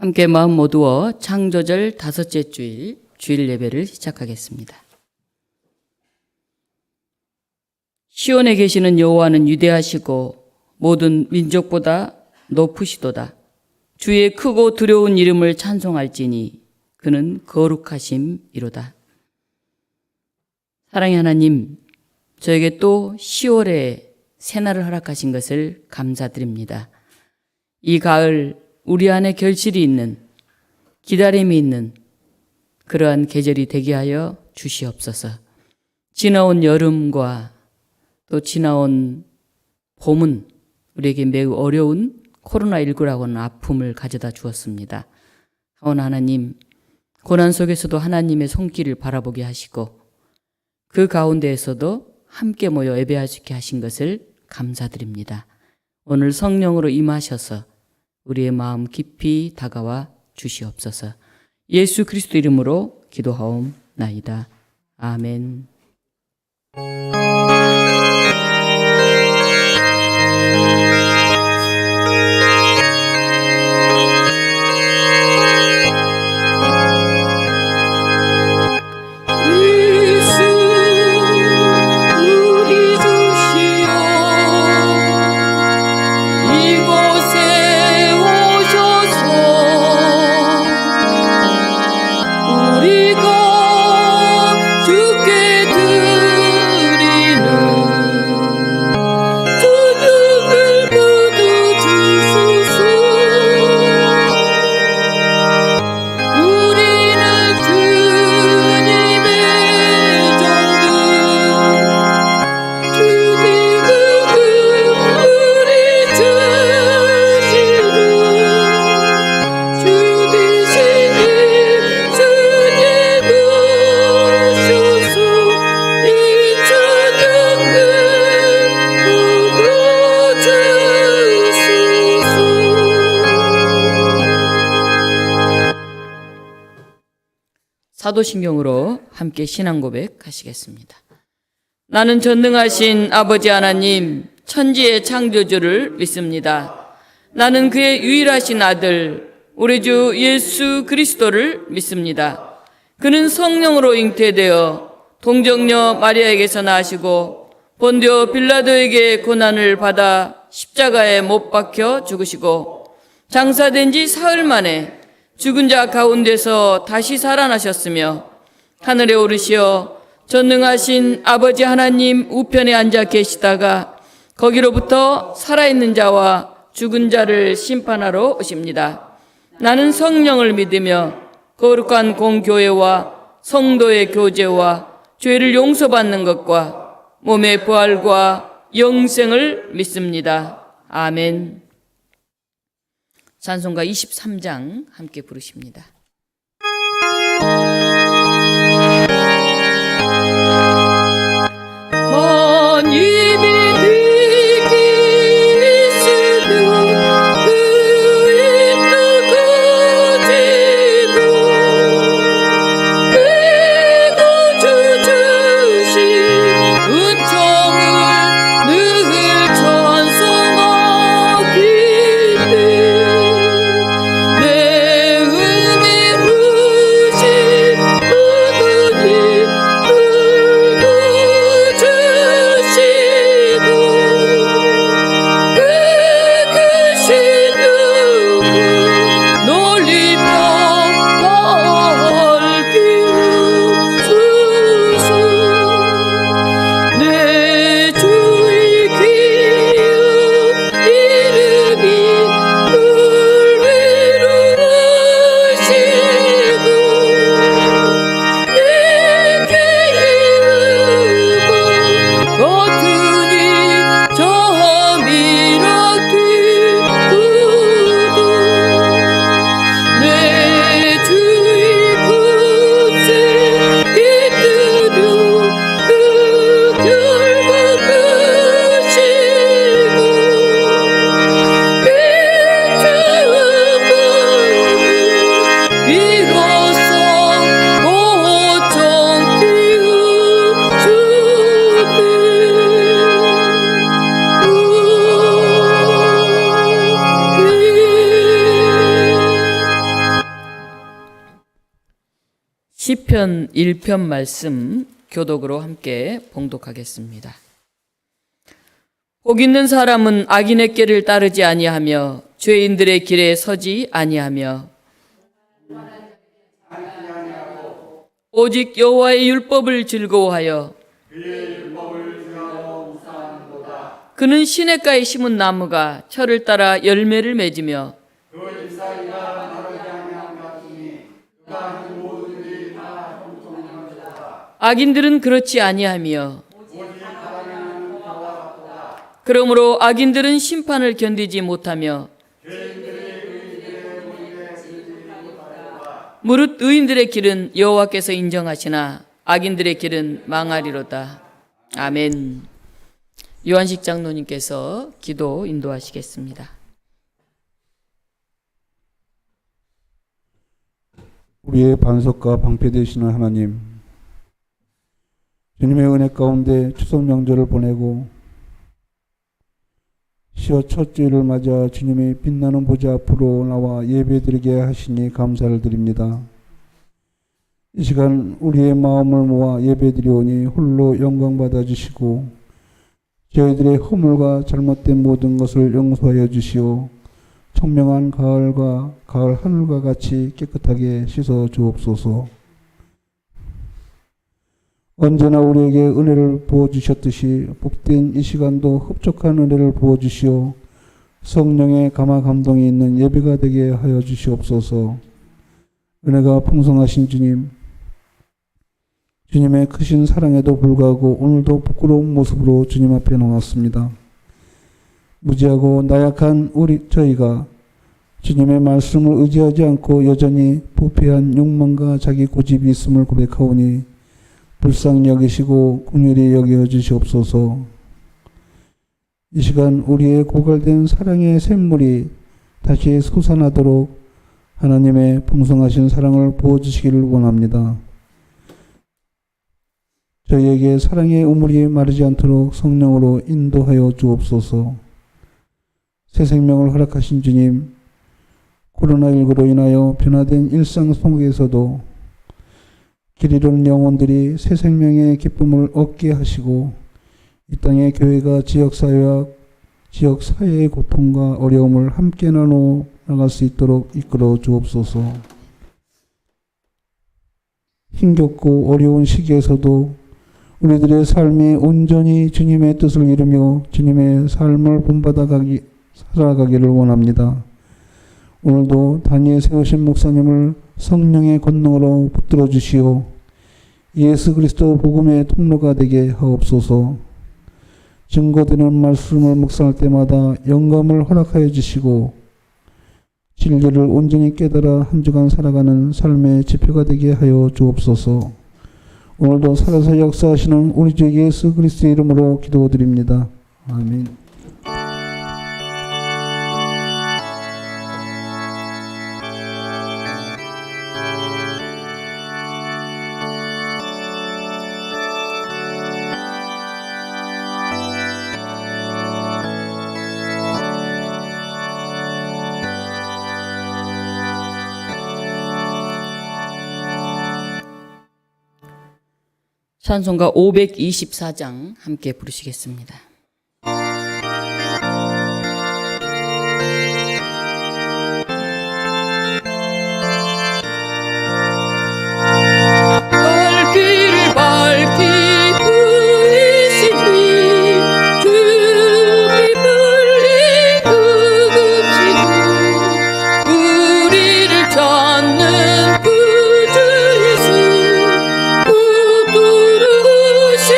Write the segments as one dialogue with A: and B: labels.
A: 함께 마음 모두어 창조절 5째 주일 예배를 시작하겠습니다. 시온에 계시는 여호와는 위대하시고 모든 민족보다 높으시도다. 주의 크고 두려운 이름을 찬송할지니 그는 거룩하심이로다. 사랑의 하나님, 저에게 또 10월에 새날을 허락하신 것을 감사드립니다. 이 가을 우리 안에 결실이 있는, 기다림이 있는 그러한 계절이 되게 하여 주시옵소서. 지나온 여름과 또 지나온 봄은 우리에게 매우 어려운 코로나19라고 하는 아픔을 가져다 주었습니다. 하오나 하나님, 고난 속에서도 하나님의 손길을 바라보게 하시고 그 가운데에서도 함께 모여 예배할 수 있게 하신 것을 감사드립니다. 오늘 성령으로 임하셔서 우리의 마음 깊이 다가와 주시옵소서. 예수 그리스도 이름으로 기도하옵나이다. 아멘. 사도신경으로 함께 신앙 고백하시겠습니다. 나는 전능하신 아버지 하나님, 천지의 창조주를 믿습니다. 나는 그의 유일하신 아들, 우리 주 예수 그리스도를 믿습니다. 그는 성령으로 잉태되어 동정녀 마리아에게서 나시고 본디오 빌라도에게 고난을 받아 십자가에 못 박혀 죽으시고 장사된 지 사흘 만에 죽은 자 가운데서 다시 살아나셨으며 하늘에 오르시어 전능하신 아버지 하나님 우편에 앉아 계시다가 거기로부터 살아있는 자와 죽은 자를 심판하러 오십니다. 나는 성령을 믿으며 거룩한 공교회와 성도의 교제와 죄를 용서받는 것과 몸의 부활과 영생을 믿습니다. 아멘. 찬송가 23장 함께 부르십니다. 시편 1편 말씀 교독으로 함께 봉독하겠습니다. 복 있는 사람은 악인의 길을 따르지 아니하며 죄인들의 길에 서지 아니하며 오직 여호와의 율법을 즐거워하여 그는 시냇가에 심은 나무가 철을 따라 열매를 맺으며 악인들은 그렇지 아니하며 그러므로 악인들은 심판을 견디지 못하며 무릇 의인들의 길은 여호와께서 인정하시나 악인들의 길은 망하리로다. 아멘. 요한식 장로님께서 기도 인도하시겠습니다.
B: 우리의 반석과 방패 되시는 하나님, 주님의 은혜 가운데 추석 명절을 보내고 10월 첫 주일을 맞아 주님의 빛나는 보좌 앞으로 나와 예배드리게 하시니 감사를 드립니다. 이 시간 우리의 마음을 모아 예배드리오니 홀로 영광 받아주시고 저희들의 허물과 잘못된 모든 것을 용서하여 주시오. 청명한 가을 하늘과 같이 깨끗하게 씻어 주옵소서. 언제나 우리에게 은혜를 부어주셨듯이 복된 이 시간도 흡족한 은혜를 부어주시오. 성령의 감화 감동이 있는 예배가 되게 하여 주시옵소서. 은혜가 풍성하신 주님, 주님의 크신 사랑에도 불구하고 오늘도 부끄러운 모습으로 주님 앞에 나왔습니다. 무지하고 나약한 저희가 주님의 말씀을 의지하지 않고 여전히 부패한 욕망과 자기 고집이 있음을 고백하오니 불쌍히 여기시고 긍휼히 여겨 주시옵소서. 이 시간 우리의 고갈된 사랑의 샘물이 다시 솟아나도록 하나님의 풍성하신 사랑을 부어주시기를 원합니다. 저희에게 사랑의 우물이 마르지 않도록 성령으로 인도하여 주옵소서. 새 생명을 허락하신 주님, 코로나19로 인하여 변화된 일상 속에서도 길 잃은 영혼들이 새 생명의 기쁨을 얻게 하시고 이 땅의 교회가 지역사회와 지역사회의 고통과 어려움을 함께 나눠 나갈 수 있도록 이끌어 주옵소서. 힘겹고 어려운 시기에서도 우리들의 삶이 온전히 주님의 뜻을 이루며 주님의 삶을 본받아 살아가기를 원합니다. 오늘도 단위에 세우신 목사님을 성령의 권능으로 붙들어 주시오. 예수 그리스도 복음의 통로가 되게 하옵소서. 증거되는 말씀을 묵상할 때마다 영감을 허락하여 주시고 진리를 온전히 깨달아 한 주간 살아가는 삶의 지표가 되게 하여 주옵소서. 오늘도 살아서 역사하시는 우리 주 예수 그리스도의 이름으로 기도드립니다. 아멘.
A: 찬송가 524장 함께 부르시겠습니다. 발길을 밝히 부이시니 주비 불리 구급지고 우리를 찾는 구주 예수 붙들으시니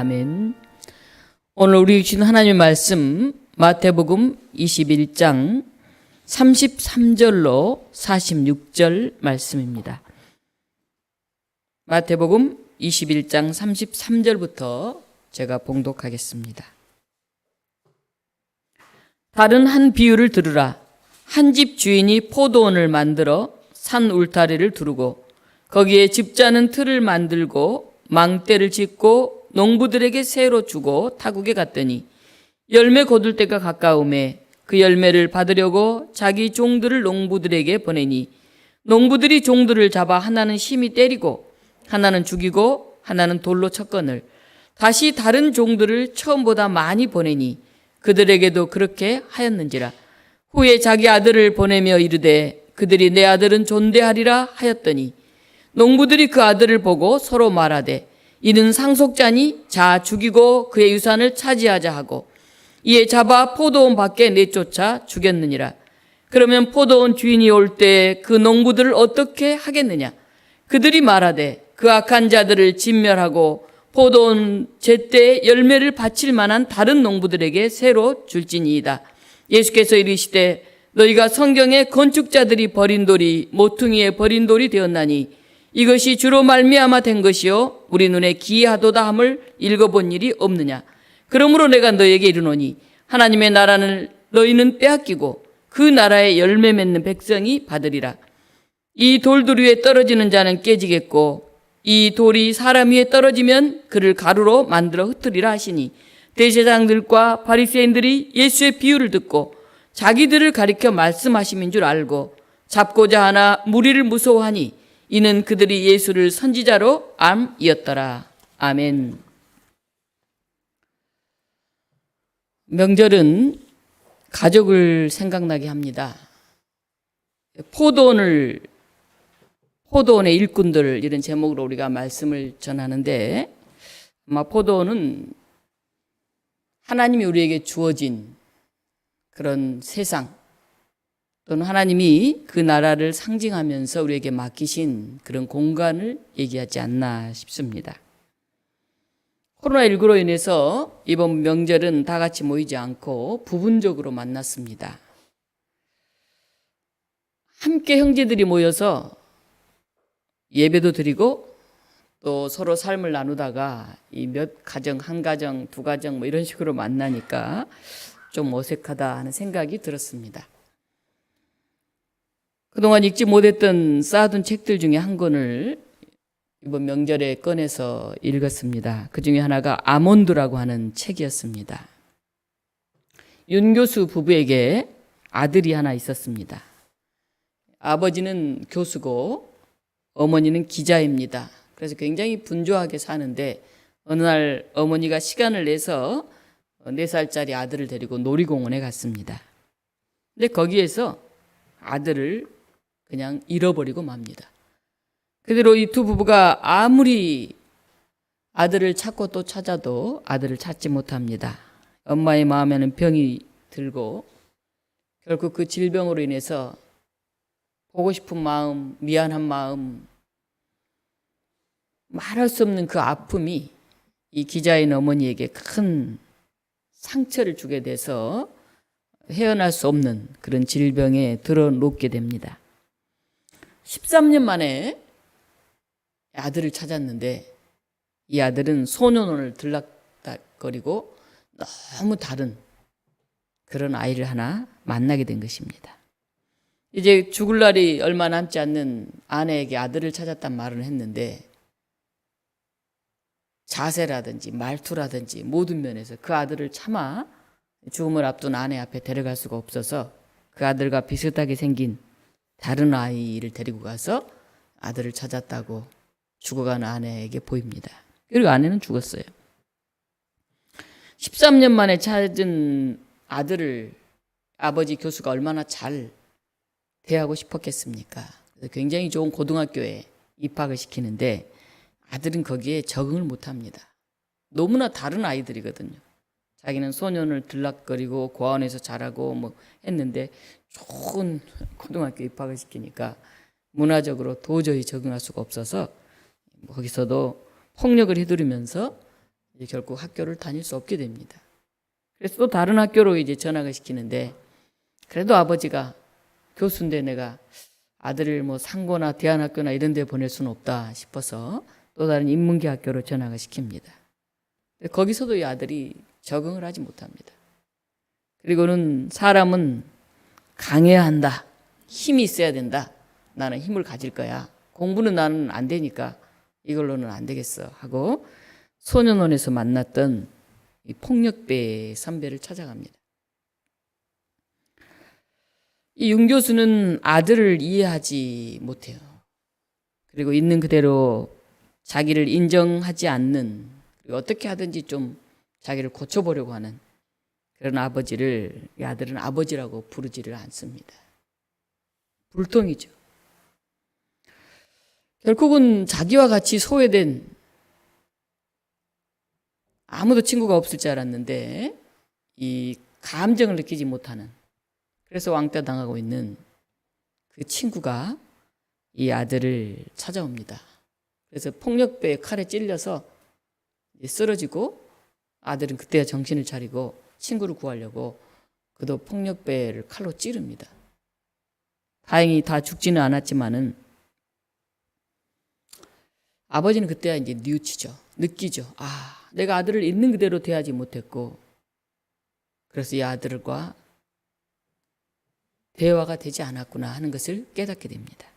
A: 아멘. 오늘 우리 주신 하나님의 말씀 마태복음 21장 33절로 46절 말씀입니다. 마태복음 21장 33절부터 제가 봉독하겠습니다. 다른 한 비유를 들으라. 한 집 주인이 포도원을 만들어 산 울타리를 두르고 거기에 집자는 틀을 만들고 망대를 짓고 농부들에게 새로 주고 타국에 갔더니 열매 거둘 때가 가까우매 그 열매를 받으려고 자기 종들을 농부들에게 보내니 농부들이 종들을 잡아 하나는 심히 때리고 하나는 죽이고 하나는 돌로 쳤거늘 다시 다른 종들을 처음보다 많이 보내니 그들에게도 그렇게 하였는지라. 후에 자기 아들을 보내며 이르되 그들이 내 아들은 존대하리라 하였더니 농부들이 그 아들을 보고 서로 말하되 이는 상속자니 자 죽이고 그의 유산을 차지하자 하고 이에 잡아 포도원 밖에 내쫓아 죽였느니라. 그러면 포도원 주인이 올 때 그 농부들을 어떻게 하겠느냐? 그들이 말하되 그 악한 자들을 진멸하고 포도원 제때에 열매를 바칠 만한 다른 농부들에게 새로 줄지니이다. 예수께서 이르시되 너희가 성경에 건축자들이 버린 돌이 모퉁이에 버린 돌이 되었나니 이것이 주로 말미암아 된 것이요 우리 눈에 기이하도다 함을 읽어본 일이 없느냐. 그러므로 내가 너희에게 이르노니 하나님의 나라를 너희는 빼앗기고 그 나라의 열매 맺는 백성이 받으리라. 이 돌들 위에 떨어지는 자는 깨지겠고 이 돌이 사람 위에 떨어지면 그를 가루로 만들어 흩으리라 하시니 대제사장들과 바리새인들이 예수의 비유를 듣고 자기들을 가리켜 말씀하심인 줄 알고 잡고자 하나 무리를 무서워하니 이는 그들이 예수를 선지자로 암이었더라. 아멘. 명절은 가족을 생각나게 합니다. 포도원의 일꾼들 이런 제목으로 우리가 말씀을 전하는데 아마 포도원은 하나님이 우리에게 주어진 그런 세상 또는 하나님이 그 나라를 상징하면서 우리에게 맡기신 그런 공간을 얘기하지 않나 싶습니다. 코로나19로 인해서 이번 명절은 다 같이 모이지 않고 부분적으로 만났습니다. 함께 형제들이 모여서 예배도 드리고 또 서로 삶을 나누다가 이 몇 가정, 한 가정, 두 가정 뭐 이런 식으로 만나니까 좀 어색하다 하는 생각이 들었습니다. 그동안 읽지 못했던 쌓아둔 책들 중에 한 권을 이번 명절에 꺼내서 읽었습니다. 그 중에 하나가 아몬드라고 하는 책이었습니다. 윤 교수 부부에게 아들이 하나 있었습니다. 아버지는 교수고 어머니는 기자입니다. 그래서 굉장히 분주하게 사는데 어느 날 어머니가 시간을 내서 4살짜리 아들을 데리고 놀이공원에 갔습니다. 근데 거기에서 아들을 그냥 잃어버리고 맙니다. 그대로 이 두 부부가 아무리 아들을 찾고 또 찾아도 아들을 찾지 못합니다. 엄마의 마음에는 병이 들고 결국 그 질병으로 인해서 보고 싶은 마음, 미안한 마음, 말할 수 없는 그 아픔이 이 기자인 어머니에게 큰 상처를 주게 돼서 헤어날 수 없는 그런 질병에 들어놓게 됩니다. 13년 만에 아들을 찾았는데 이 아들은 소년원을 들락거리고 너무 다른 그런 아이를 하나 만나게 된 것입니다. 이제 죽을 날이 얼마 남지 않는 아내에게 아들을 찾았단 말을 했는데 자세라든지 말투라든지 모든 면에서 그 아들을 차마 죽음을 앞둔 아내 앞에 데려갈 수가 없어서 그 아들과 비슷하게 생긴 다른 아이를 데리고 가서 아들을 찾았다고 죽어간 아내에게 보입니다. 그리고 아내는 죽었어요. 13년 만에 찾은 아들을 아버지 교수가 얼마나 잘 대하고 싶었겠습니까? 굉장히 좋은 고등학교에 입학을 시키는데 아들은 거기에 적응을 못합니다. 너무나 다른 아이들이거든요. 자기는 소년을 들락거리고 고아원에서 자라고 뭐 했는데 좋은 고등학교 입학을 시키니까 문화적으로 도저히 적응할 수가 없어서 거기서도 폭력을 휘두르면서 결국 학교를 다닐 수 없게 됩니다. 그래서 또 다른 학교로 이제 전학을 시키는데, 그래도 아버지가 교수인데 내가 아들을 뭐 상고나 대안학교나 이런 데 보낼 수는 없다 싶어서 또 다른 인문계 학교로 전학을 시킵니다. 거기서도 이 아들이 적응을 하지 못합니다. 그리고는 사람은 강해야 한다. 힘이 있어야 된다. 나는 힘을 가질 거야. 공부는 나는 안 되니까 이걸로는 안 되겠어 하고 소년원에서 만났던 이 폭력배 선배를 찾아갑니다. 이 윤 교수는 아들을 이해하지 못해요. 그리고 있는 그대로 자기를 인정하지 않는, 그리고 어떻게 하든지 좀 자기를 고쳐보려고 하는 그런 아버지를 이 아들은 아버지라고 부르지를 않습니다. 불통이죠. 결국은 자기와 같이 소외된, 아무도 친구가 없을 줄 알았는데 이 감정을 느끼지 못하는, 그래서 왕따 당하고 있는 그 친구가 이 아들을 찾아옵니다. 그래서 폭력배의 칼에 찔려서 쓰러지고, 아들은 그때야 정신을 차리고 친구를 구하려고 그도 폭력배를 칼로 찌릅니다. 다행히 다 죽지는 않았지만은 아버지는 그때야 이제 뉘우치죠. 느끼죠. 아, 내가 아들을 있는 그대로 대하지 못했고, 그래서 이 아들과 대화가 되지 않았구나 하는 것을 깨닫게 됩니다.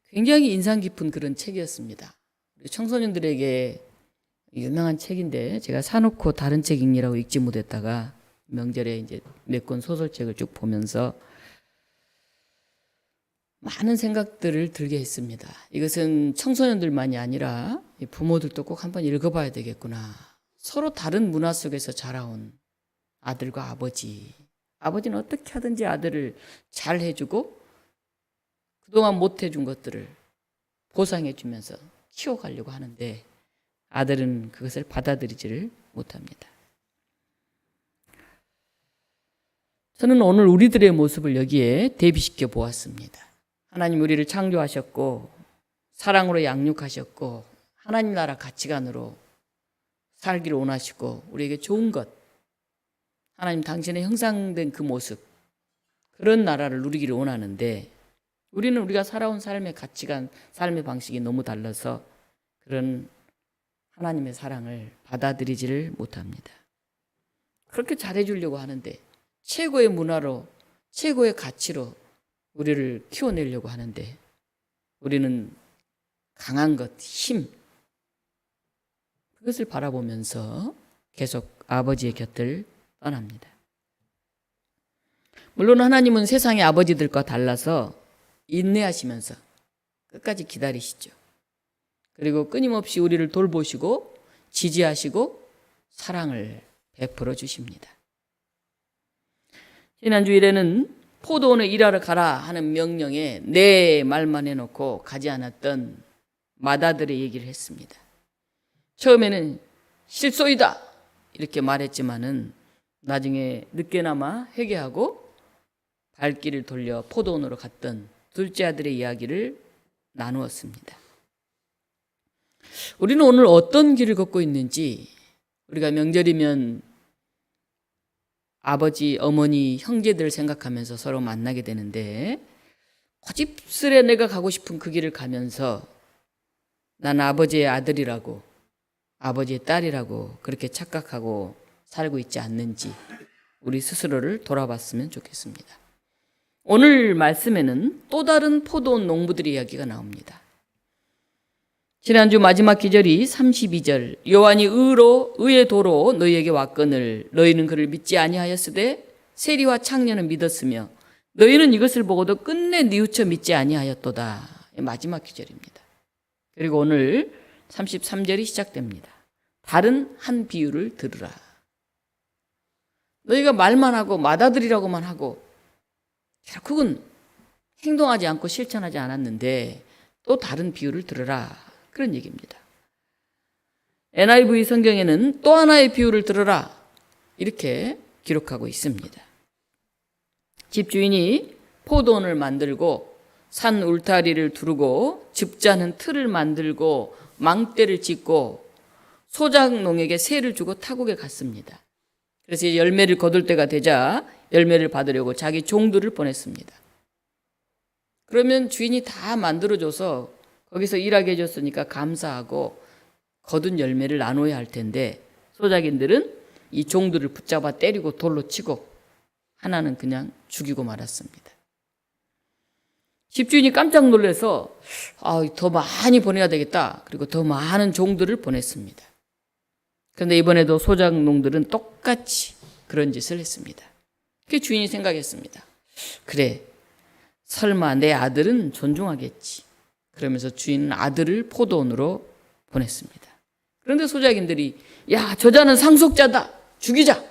A: 굉장히 인상 깊은 그런 책이었습니다. 청소년들에게 유명한 책인데 제가 사놓고 다른 책 읽느라고 읽지 못했다가 명절에 이제 몇 권 소설책을 쭉 보면서 많은 생각들을 들게 했습니다. 이것은 청소년들만이 아니라 부모들도 꼭 한번 읽어봐야 되겠구나. 서로 다른 문화 속에서 자라온 아들과 아버지. 아버지는 어떻게 하든지 아들을 잘 해주고 그동안 못 해준 것들을 보상해주면서 키워가려고 하는데 아들은 그것을 받아들이지를 못합니다. 저는 오늘 우리들의 모습을 여기에 대비시켜 보았습니다. 하나님 우리를 창조하셨고 사랑으로 양육하셨고 하나님 나라 가치관으로 살기를 원하시고 우리에게 좋은 것, 하나님 당신의 형상된 그 모습, 그런 나라를 누리기를 원하는데 우리는 우리가 살아온 삶의 가치관, 삶의 방식이 너무 달라서 그런 하나님의 사랑을 받아들이지를 못합니다. 그렇게 잘해주려고 하는데 최고의 문화로, 최고의 가치로 우리를 키워내려고 하는데 우리는 강한 것, 힘, 그것을 바라보면서 계속 아버지의 곁을 떠납니다. 물론 하나님은 세상의 아버지들과 달라서 인내하시면서 끝까지 기다리시죠. 그리고 끊임없이 우리를 돌보시고 지지하시고 사랑을 베풀어 주십니다. 지난주일에는 포도원에 일하러 가라 하는 명령에 네 말만 해놓고 가지 않았던 마다들의 얘기를 했습니다. 처음에는 실소이다 이렇게 말했지만은 나중에 늦게나마 회개하고 발길을 돌려 포도원으로 갔던 둘째 아들의 이야기를 나누었습니다. 우리는 오늘 어떤 길을 걷고 있는지, 우리가 명절이면 아버지, 어머니, 형제들을 생각하면서 서로 만나게 되는데 고집스레 내가 가고 싶은 그 길을 가면서 난 아버지의 아들이라고, 아버지의 딸이라고 그렇게 착각하고 살고 있지 않는지 우리 스스로를 돌아봤으면 좋겠습니다. 오늘 말씀에는 또 다른 포도원 농부들의 이야기가 나옵니다. 지난주 마지막 기절이 32절, 요한이 의의 도로 너희에게 왔거늘 너희는 그를 믿지 아니하였으되 세리와 창녀는 믿었으며 너희는 이것을 보고도 끝내 뉘우쳐 믿지 아니하였도다. 마지막 기절입니다. 그리고 오늘 33절이 시작됩니다. 다른 한 비유를 들으라. 너희가 말만 하고 맏아들이라고만 하고 결국은 행동하지 않고 실천하지 않았는데 또 다른 비유를 들으라. 그런 얘기입니다. NIV 성경에는 또 하나의 비유를 들으라. 이렇게 기록하고 있습니다. 집주인이 포도원을 만들고 산 울타리를 두르고 즙자는 틀을 만들고 망대를 짓고 소작농에게 새를 주고 타국에 갔습니다. 그래서 이제 열매를 거둘 때가 되자 열매를 받으려고 자기 종들을 보냈습니다. 그러면 주인이 다 만들어줘서 거기서 일하게 해줬으니까 감사하고 거둔 열매를 나눠야 할 텐데 소작인들은 이 종들을 붙잡아 때리고 돌로 치고 하나는 그냥 죽이고 말았습니다. 집주인이 깜짝 놀라서 더 많이 보내야 되겠다. 그리고 더 많은 종들을 보냈습니다. 그런데 이번에도 소작농들은 똑같이 그런 짓을 했습니다. 그 주인이 생각했습니다. 그래, 설마 내 아들은 존중하겠지. 그러면서 주인은 아들을 포도원으로 보냈습니다. 그런데 소작인들이 야, 저자는 상속자다. 죽이자.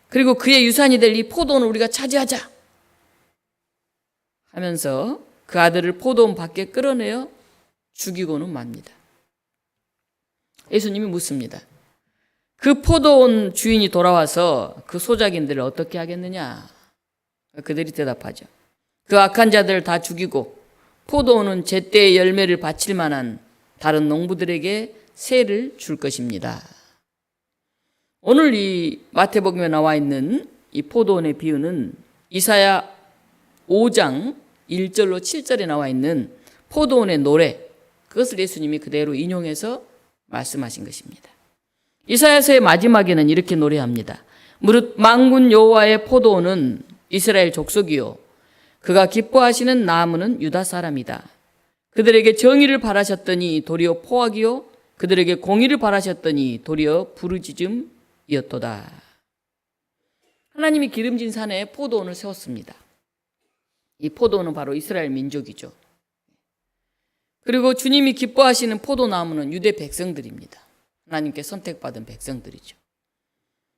A: 그리고 그의 유산이 될 이 포도원을 우리가 차지하자. 하면서 그 아들을 포도원 밖에 끌어내어 죽이고는 맙니다. 예수님이 묻습니다. 그 포도원 주인이 돌아와서 그 소작인들을 어떻게 하겠느냐? 그들이 대답하죠. 그 악한 자들을 다 죽이고 포도원은 제때의 열매를 바칠 만한 다른 농부들에게 세를 줄 것입니다. 오늘 이 마태복음에 나와 있는 이 포도원의 비유는 이사야 5장 1절로 7절에 나와 있는 포도원의 노래, 그것을 예수님이 그대로 인용해서 말씀하신 것입니다. 이사야서의 마지막에는 이렇게 노래합니다. 무릇 만군 여호와의 포도원은 이스라엘 족속이요 그가 기뻐하시는 나무는 유다 사람이다. 그들에게 정의를 바라셨더니 도리어 포악이요 그들에게 공의를 바라셨더니 도리어 부르짖음이었도다. 하나님이 기름진 산에 포도원을 세웠습니다. 이 포도원은 바로 이스라엘 민족이죠. 그리고 주님이 기뻐하시는 포도나무는 유대 백성들입니다. 하나님께 선택받은 백성들이죠.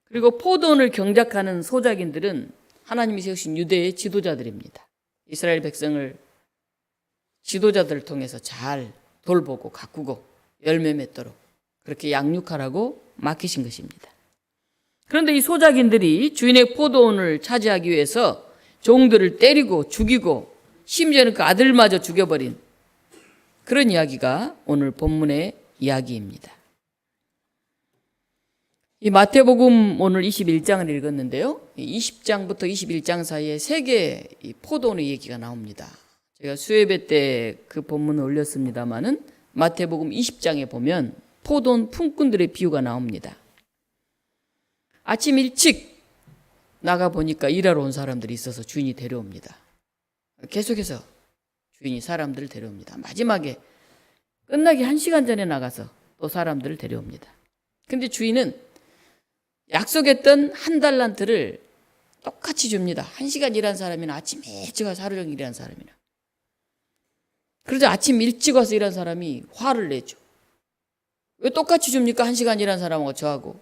A: 그리고 포도원을 경작하는 소작인들은 하나님이 세우신 유대의 지도자들입니다. 이스라엘 백성을 지도자들을 통해서 잘 돌보고 가꾸고 열매 맺도록 그렇게 양육하라고 맡기신 것입니다. 그런데 이 소작인들이 주인의 포도원을 차지하기 위해서 종들을 때리고 죽이고 심지어는 그 아들마저 죽여버린 그런 이야기가 오늘 본문의 이야기입니다. 이 마태복음 오늘 21장을 읽었는데요. 20장부터 21장 사이에 세 개의 포도원의 얘기가 나옵니다. 제가 수예배 때 그 본문을 올렸습니다마는 마태복음 20장에 보면 포도원 품꾼들의 비유가 나옵니다. 아침 일찍 나가 보니까 일하러 온 사람들이 있어서 주인이 데려옵니다. 계속해서 주인이 사람들을 데려옵니다. 마지막에 끝나기 1시간 전에 나가서 또 사람들을 데려옵니다. 근데 주인은 약속했던 1달란트를 똑같이 줍니다. 1시간 일한 사람이나 아침 일찍 와서 하루 종일 일한 사람이나. 그래서 아침 일찍 와서 일한 사람이 화를 내죠. 왜 똑같이 줍니까? 1시간 일한 사람하고 저하고.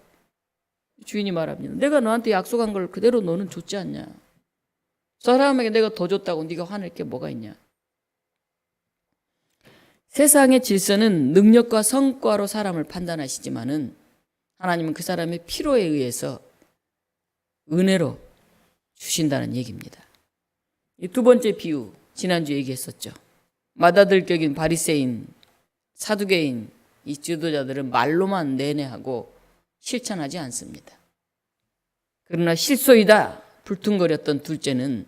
A: 주인이 말합니다. 내가 너한테 약속한 걸 그대로 너는 줬지 않냐. 저 사람에게 내가 더 줬다고 네가 화낼 게 뭐가 있냐. 세상의 질서는 능력과 성과로 사람을 판단하시지만은 하나님은 그 사람의 필요에 의해서 은혜로 주신다는 얘기입니다. 이 두 번째 비유 지난주 얘기했었죠. 맏아들격인 바리새인, 사두개인 이 지도자들은 말로만 내내하고 실천하지 않습니다. 그러나 실소이다 불퉁거렸던 둘째는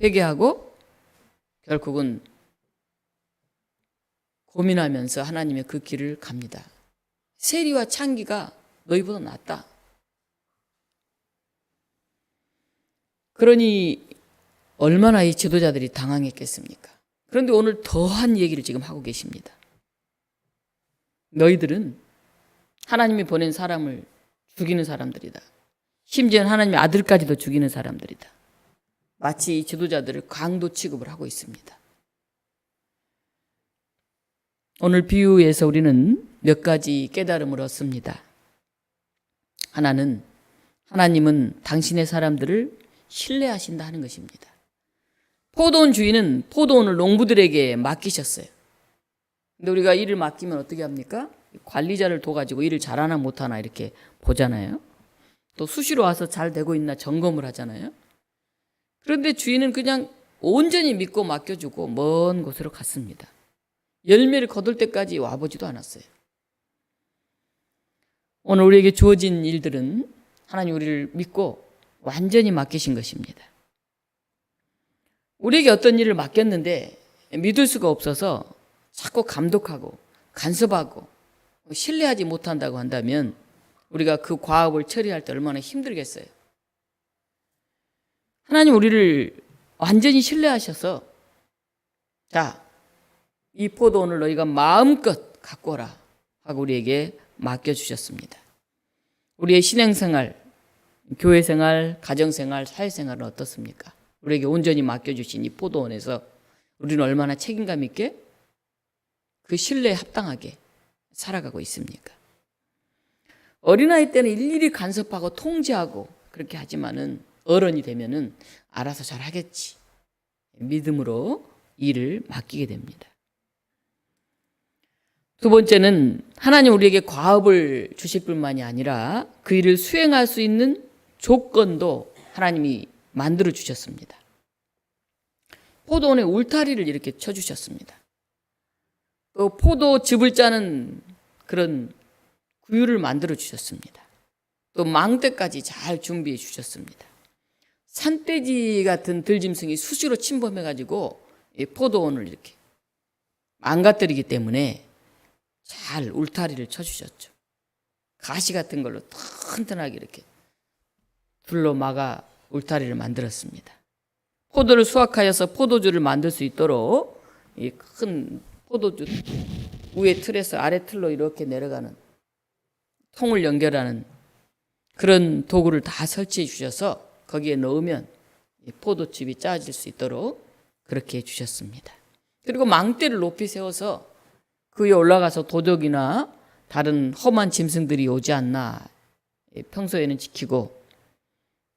A: 회개하고 결국은 고민하면서 하나님의 그 길을 갑니다. 세리와 창기가 너희보다 낫다. 그러니 얼마나 이 지도자들이 당황했겠습니까? 그런데 오늘 더한 얘기를 지금 하고 계십니다. 너희들은 하나님이 보낸 사람을 죽이는 사람들이다. 심지어는 하나님의 아들까지도 죽이는 사람들이다. 마치 이 지도자들을 강도 취급을 하고 있습니다. 오늘 비유에서 우리는 몇 가지 깨달음을 얻습니다. 하나는 하나님은 당신의 사람들을 신뢰하신다 하는 것입니다. 포도원 주인은 포도원을 농부들에게 맡기셨어요. 근데 우리가 일을 맡기면 어떻게 합니까? 관리자를 둬가지고 일을 잘하나 못하나 이렇게 보잖아요. 또 수시로 와서 잘 되고 있나 점검을 하잖아요. 그런데 주인은 그냥 온전히 믿고 맡겨주고 먼 곳으로 갔습니다. 열매를 거둘 때까지 와보지도 않았어요. 오늘 우리에게 주어진 일들은 하나님 우리를 믿고 완전히 맡기신 것입니다. 우리에게 어떤 일을 맡겼는데 믿을 수가 없어서 자꾸 감독하고 간섭하고 신뢰하지 못한다고 한다면 우리가 그 과업을 처리할 때 얼마나 힘들겠어요. 하나님 우리를 완전히 신뢰하셔서 자, 이 포도원을 너희가 마음껏 갖고 오라 하고 우리에게 맡겨주셨습니다. 우리의 신앙생활, 교회생활, 가정생활, 사회생활은 어떻습니까? 우리에게 온전히 맡겨주신 이 포도원에서 우리는 얼마나 책임감 있게 그 신뢰에 합당하게 살아가고 있습니까? 어린아이 때는 일일이 간섭하고 통제하고 그렇게 하지만은 어른이 되면은 알아서 잘 하겠지. 믿음으로 일을 맡기게 됩니다. 두 번째는 하나님 우리에게 과업을 주실 뿐만이 아니라 그 일을 수행할 수 있는 조건도 하나님이 만들어 주셨습니다. 포도원에 울타리를 이렇게 쳐주셨습니다. 또 포도즙을 짜는 그런 구유를 만들어 주셨습니다. 또 망대까지 잘 준비해 주셨습니다. 산돼지 같은 들짐승이 수시로 침범해가지고 이 포도원을 이렇게 망가뜨리기 때문에 잘 울타리를 쳐주셨죠. 가시 같은 걸로 튼튼하게 이렇게 둘러 막아 울타리를 만들었습니다. 포도를 수확하여서 포도주를 만들 수 있도록 이 큰 포도주 위에 틀에서 아래 틀로 이렇게 내려가는 통을 연결하는 그런 도구를 다 설치해 주셔서 거기에 넣으면 포도즙이 짜질 수 있도록 그렇게 해주셨습니다. 그리고 망대를 높이 세워서 그 위에 올라가서 도적이나 다른 험한 짐승들이 오지 않나 평소에는 지키고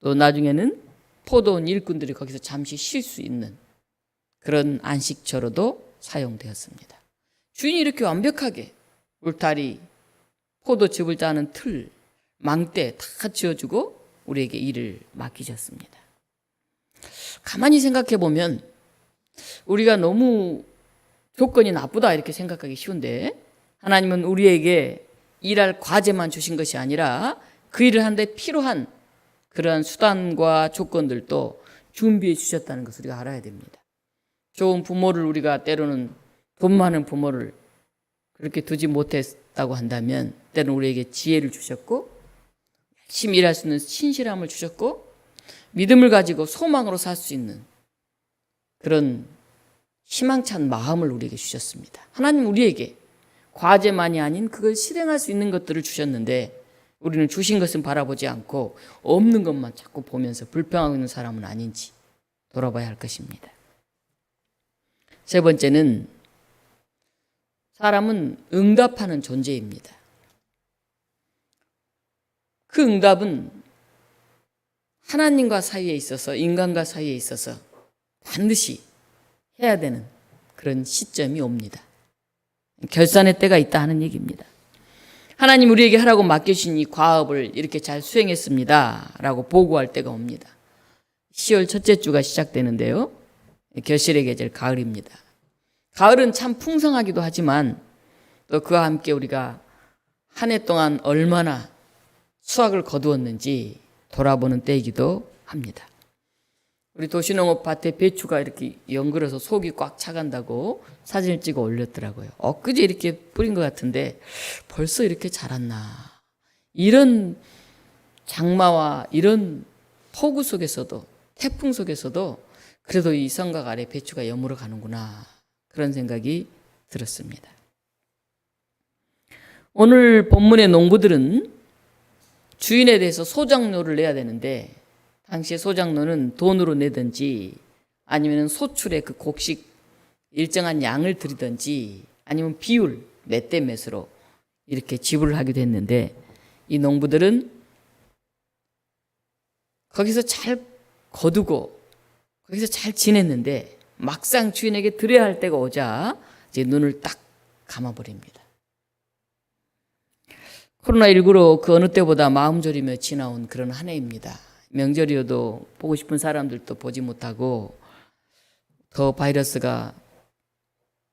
A: 또 나중에는 포도원 일꾼들이 거기서 잠시 쉴 수 있는 그런 안식처로도 사용되었습니다. 주인이 이렇게 완벽하게 울타리, 포도즙을 짜는 틀, 망대 다 지어주고 우리에게 일을 맡기셨습니다. 가만히 생각해 보면 우리가 너무 조건이 나쁘다 이렇게 생각하기 쉬운데 하나님은 우리에게 일할 과제만 주신 것이 아니라 그 일을 하는데 필요한 그러한 수단과 조건들도 준비해 주셨다는 것을 우리가 알아야 됩니다. 좋은 부모를 우리가 때로는 돈 많은 부모를 그렇게 두지 못했다고 한다면 때로는 우리에게 지혜를 주셨고 열심히 일할 수 있는 신실함을 주셨고 믿음을 가지고 소망으로 살 수 있는 그런 희망찬 마음을 우리에게 주셨습니다. 하나님 우리에게 과제만이 아닌 그걸 실행할 수 있는 것들을 주셨는데 우리는 주신 것은 바라보지 않고 없는 것만 자꾸 보면서 불평하고 있는 사람은 아닌지 돌아봐야 할 것입니다. 세 번째는 사람은 응답하는 존재입니다. 그 응답은 하나님과 사이에 있어서 인간과 사이에 있어서 반드시 해야 되는 그런 시점이 옵니다. 결산의 때가 있다 하는 얘기입니다. 하나님 우리에게 하라고 맡겨주신 이 과업을 이렇게 잘 수행했습니다 라고 보고할 때가 옵니다. 10월 첫째 주가 시작되는데요. 결실의 계절 가을입니다. 가을은 참 풍성하기도 하지만 또 그와 함께 우리가 한 해 동안 얼마나 수확을 거두었는지 돌아보는 때이기도 합니다. 우리 도시농업밭에 배추가 이렇게 연글어서 속이 꽉 차간다고 사진을 찍어 올렸더라고요. 엊그제 이렇게 뿌린 것 같은데 벌써 이렇게 자랐나. 이런 장마와 이런 폭우 속에서도 태풍 속에서도 그래도 이 성곽 아래 배추가 여물어 가는구나. 그런 생각이 들었습니다. 오늘 본문의 농부들은 주인에 대해서 소장료를 내야 되는데 당시에 소장료는 돈으로 내든지 아니면 소출의 그 곡식 일정한 양을 들이든지 아니면 비율 몇 대 몇으로 이렇게 지불을 하기도 했는데 이 농부들은 거기서 잘 거두고 거기서 잘 지냈는데 막상 주인에게 드려야 할 때가 오자 이제 눈을 딱 감아버립니다. 코로나19로 그 어느 때보다 마음 졸이며 지나온 그런 한 해입니다. 명절이어도 보고 싶은 사람들도 보지 못하고 더 바이러스가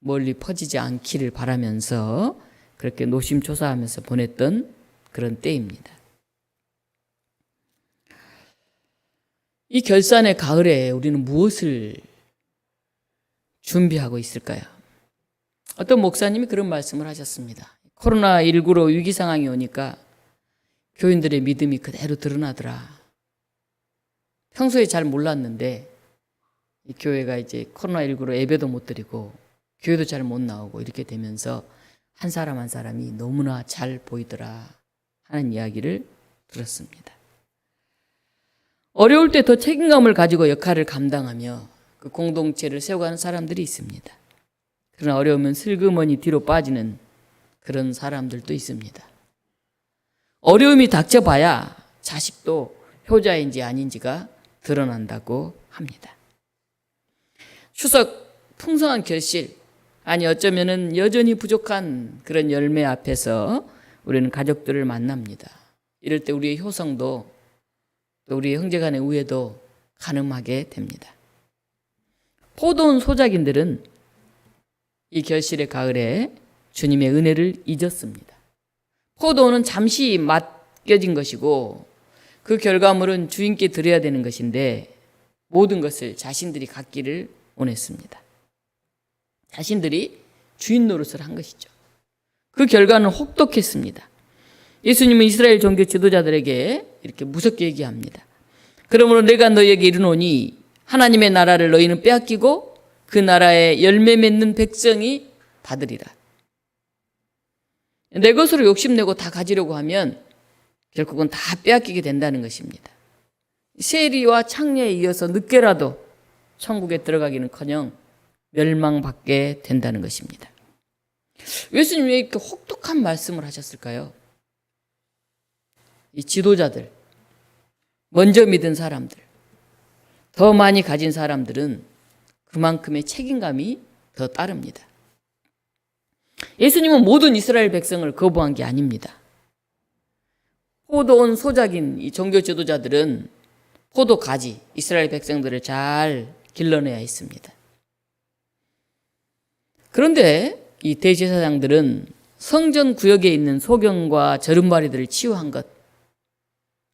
A: 멀리 퍼지지 않기를 바라면서 그렇게 노심초사하면서 보냈던 그런 때입니다. 이 결산의 가을에 우리는 무엇을 준비하고 있을까요? 어떤 목사님이 그런 말씀을 하셨습니다. 코로나19로 위기 상황이 오니까 교인들의 믿음이 그대로 드러나더라. 평소에 잘 몰랐는데 이 교회가 이제 코로나19로 예배도 못 드리고 교회도 잘 못 나오고 이렇게 되면서 한 사람 한 사람이 너무나 잘 보이더라 하는 이야기를 들었습니다. 어려울 때 더 책임감을 가지고 역할을 감당하며 그 공동체를 세워가는 사람들이 있습니다. 그러나 어려우면 슬그머니 뒤로 빠지는 그런 사람들도 있습니다. 어려움이 닥쳐봐야 자식도 효자인지 아닌지가 드러난다고 합니다. 추석 풍성한 결실, 아니 어쩌면은 여전히 부족한 그런 열매 앞에서 우리는 가족들을 만납니다. 이럴 때 우리의 효성도 또 우리의 형제간의 우애도 가늠하게 됩니다. 포도원 소작인들은 이 결실의 가을에 주님의 은혜를 잊었습니다. 포도원은 잠시 맡겨진 것이고 그 결과물은 주인께 드려야 되는 것인데 모든 것을 자신들이 갖기를 원했습니다. 자신들이 주인 노릇을 한 것이죠. 그 결과는 혹독했습니다. 예수님은 이스라엘 종교 지도자들에게 이렇게 무섭게 얘기합니다. 그러므로 내가 너희에게 이르노니 하나님의 나라를 너희는 빼앗기고 그 나라에 열매 맺는 백성이 받으리라. 내 것으로 욕심내고 다 가지려고 하면 결국은 다 빼앗기게 된다는 것입니다. 세리와 창녀에 이어서 늦게라도 천국에 들어가기는커녕 멸망받게 된다는 것입니다. 예수님이 왜 이렇게 혹독한 말씀을 하셨을까요? 이 지도자들, 먼저 믿은 사람들, 더 많이 가진 사람들은 그만큼의 책임감이 더 따릅니다. 예수님은 모든 이스라엘 백성을 거부한 게 아닙니다. 포도원 소작인 이 종교 지도자들은 포도 가지, 이스라엘 백성들을 잘 길러내야 했습니다. 그런데 이 대제사장들은 성전 구역에 있는 소경과 저른바리들을 치유한 것,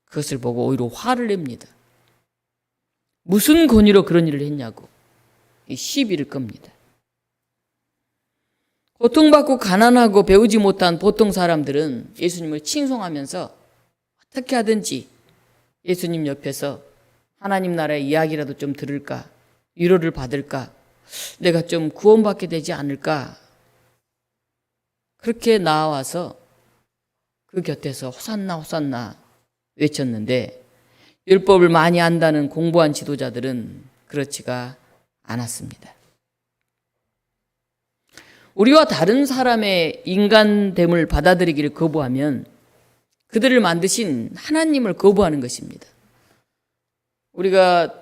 A: 그것을 보고 오히려 화를 냅니다. 무슨 권위로 그런 일을 했냐고 시비를 겁니다. 고통받고 가난하고 배우지 못한 보통 사람들은 예수님을 칭송하면서 어떻게 하든지 예수님 옆에서 하나님 나라의 이야기라도 좀 들을까, 위로를 받을까, 내가 좀 구원받게 되지 않을까, 그렇게 나와서 그 곁에서 호산나 호산나 외쳤는데 율법을 많이 안다는 공부한 지도자들은 그렇지가 않았습니다. 우리와 다른 사람의 인간됨을 받아들이기를 거부하면 그들을 만드신 하나님을 거부하는 것입니다. 우리가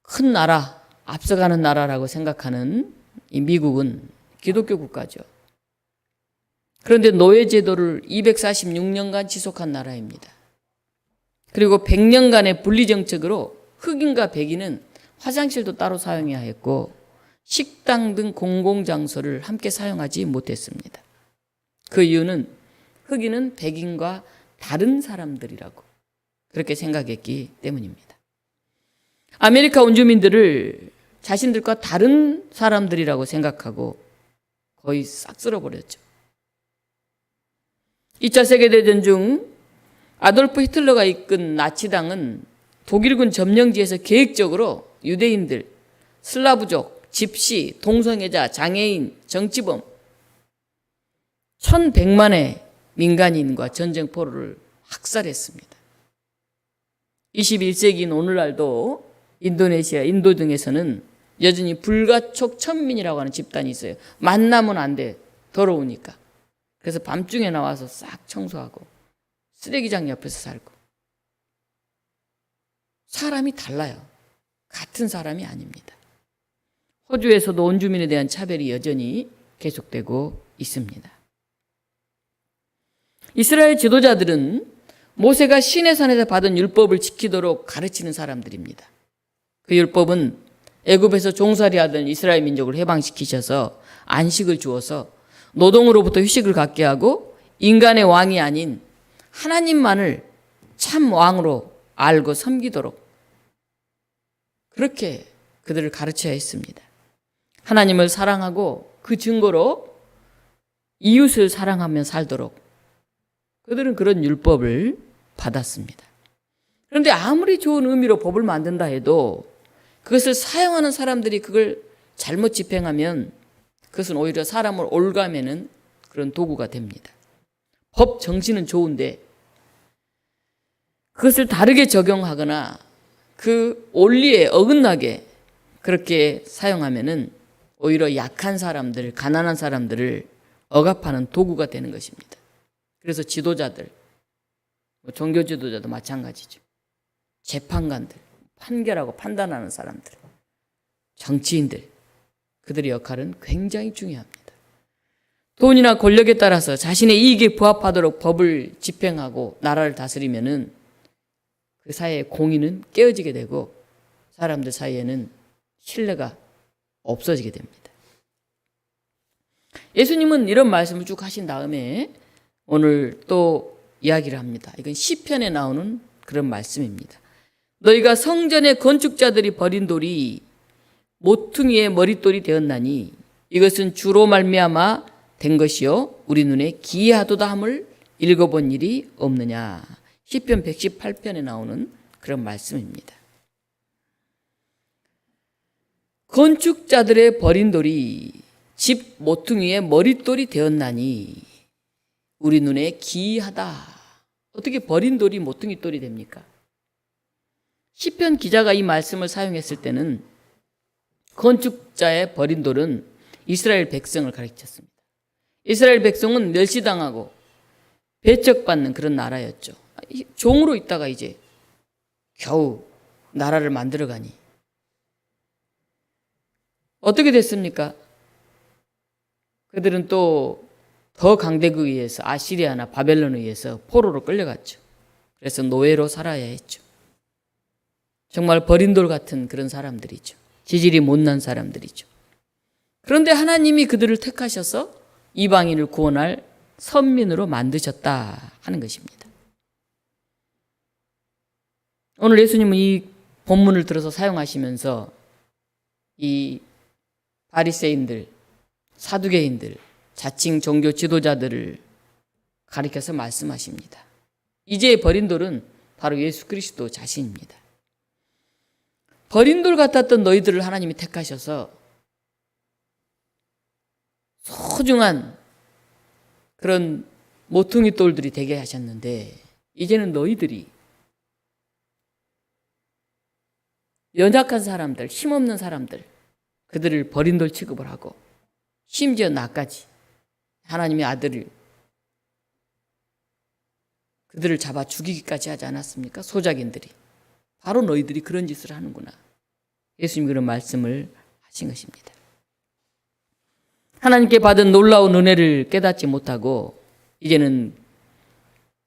A: 큰 나라, 앞서가는 나라라고 생각하는 이 미국은 기독교 국가죠. 그런데 노예제도를 246년간 지속한 나라입니다. 그리고 100년간의 분리정책으로 흑인과 백인은 화장실도 따로 사용해야 했고 식당 등 공공장소를 함께 사용하지 못했습니다. 그 이유는 흑인은 백인과 다른 사람들이라고 그렇게 생각했기 때문입니다. 아메리카 원주민들을 자신들과 다른 사람들이라고 생각하고 거의 싹 쓸어버렸죠. 2차 세계대전 중 아돌프 히틀러가 이끈 나치당은 독일군 점령지에서 계획적으로 유대인들, 슬라브족, 집시, 동성애자, 장애인, 정치범 1100만의 민간인과 전쟁포로를 학살했습니다. 21세기인 오늘날도 인도네시아, 인도 등에서는 여전히 불가촉 천민이라고 하는 집단이 있어요. 만나면 안 돼. 더러우니까. 그래서 밤중에 나와서 싹 청소하고 쓰레기장 옆에서 살고. 사람이 달라요. 같은 사람이 아닙니다. 호주에서도 원주민에 대한 차별이 여전히 계속되고 있습니다. 이스라엘 지도자들은 모세가 시내산에서 받은 율법을 지키도록 가르치는 사람들입니다. 그 율법은 애굽에서 종살이 하던 이스라엘 민족을 해방시키셔서 안식을 주어서 노동으로부터 휴식을 갖게 하고 인간의 왕이 아닌 하나님만을 참 왕으로 알고 섬기도록 그렇게 그들을 가르쳐야 했습니다. 하나님을 사랑하고 그 증거로 이웃을 사랑하며 살도록 그들은 그런 율법을 받았습니다. 그런데 아무리 좋은 의미로 법을 만든다 해도 그것을 사용하는 사람들이 그걸 잘못 집행하면 그것은 오히려 사람을 올가매는 그런 도구가 됩니다. 법 정신은 좋은데 그것을 다르게 적용하거나 그 원리에 어긋나게 그렇게 사용하면은 오히려 약한 사람들, 가난한 사람들을 억압하는 도구가 되는 것입니다. 그래서 지도자들, 종교 지도자도 마찬가지죠. 재판관들, 판결하고 판단하는 사람들, 정치인들, 그들의 역할은 굉장히 중요합니다. 돈이나 권력에 따라서 자신의 이익에 부합하도록 법을 집행하고 나라를 다스리면은 그 사회의 공의는 깨어지게 되고 사람들 사이에는 신뢰가 없어지게 됩니다. 예수님은 이런 말씀을 쭉 하신 다음에 오늘 또 이야기를 합니다. 이건 시편에 나오는 그런 말씀입니다. 너희가 성전의 건축자들이 버린 돌이 모퉁이의 머릿돌이 되었나니 이것은 주로 말미암아 된 것이요 우리 눈에 기이하도다 함을 읽어본 일이 없느냐. 시편 118편에 나오는 그런 말씀입니다. 건축자들의 버린 돌이 집 모퉁이의 머릿돌이 되었나니 우리 눈에 기이하다. 어떻게 버린 돌이 모퉁이 돌이 됩니까? 시편 기자가 이 말씀을 사용했을 때는 건축자의 버린 돌은 이스라엘 백성을 가르쳤습니다. 이스라엘 백성은 멸시당하고 배척받는 그런 나라였죠. 종으로 있다가 이제 겨우 나라를 만들어가니 어떻게 됐습니까? 그들은 또 더 강대국에 의해서 아시리아나 바벨론에 의해서 포로로 끌려갔죠. 그래서 노예로 살아야 했죠. 정말 버린 돌 같은 그런 사람들이죠. 지질이 못난 사람들이죠. 그런데 하나님이 그들을 택하셔서 이방인을 구원할 선민으로 만드셨다 하는 것입니다. 오늘 예수님은 이 본문을 들어서 사용하시면서 이 바리새인들, 사두개인들, 자칭 종교 지도자들을 가리켜서 말씀하십니다. 이제 버린 돌은 바로 예수 그리스도 자신입니다. 버린 돌 같았던 너희들을 하나님이 택하셔서 소중한 그런 모퉁이 돌들이 되게 하셨는데 이제는 너희들이 연약한 사람들, 힘없는 사람들, 그들을 버린 돌 취급을 하고 심지어 나까지 하나님의 아들을 그들을 잡아 죽이기까지 하지 않았습니까? 소작인들이. 바로 너희들이 그런 짓을 하는구나. 예수님이 그런 말씀을 하신 것입니다. 하나님께 받은 놀라운 은혜를 깨닫지 못하고 이제는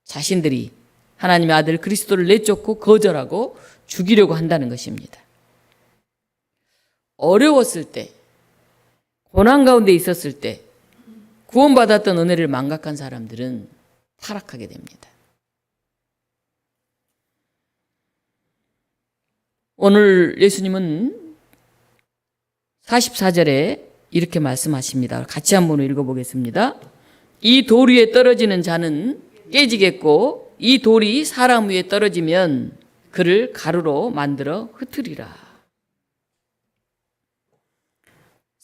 A: 자신들이 하나님의 아들 그리스도를 내쫓고 거절하고 죽이려고 한다는 것입니다. 어려웠을 때, 고난 가운데 있었을 때 구원받았던 은혜를 망각한 사람들은 타락하게 됩니다. 오늘 예수님은 44절에 이렇게 말씀하십니다. 같이 한번 읽어보겠습니다. 이 돌 위에 떨어지는 자는 깨지겠고 이 돌이 사람 위에 떨어지면 그를 가루로 만들어 흩으리라.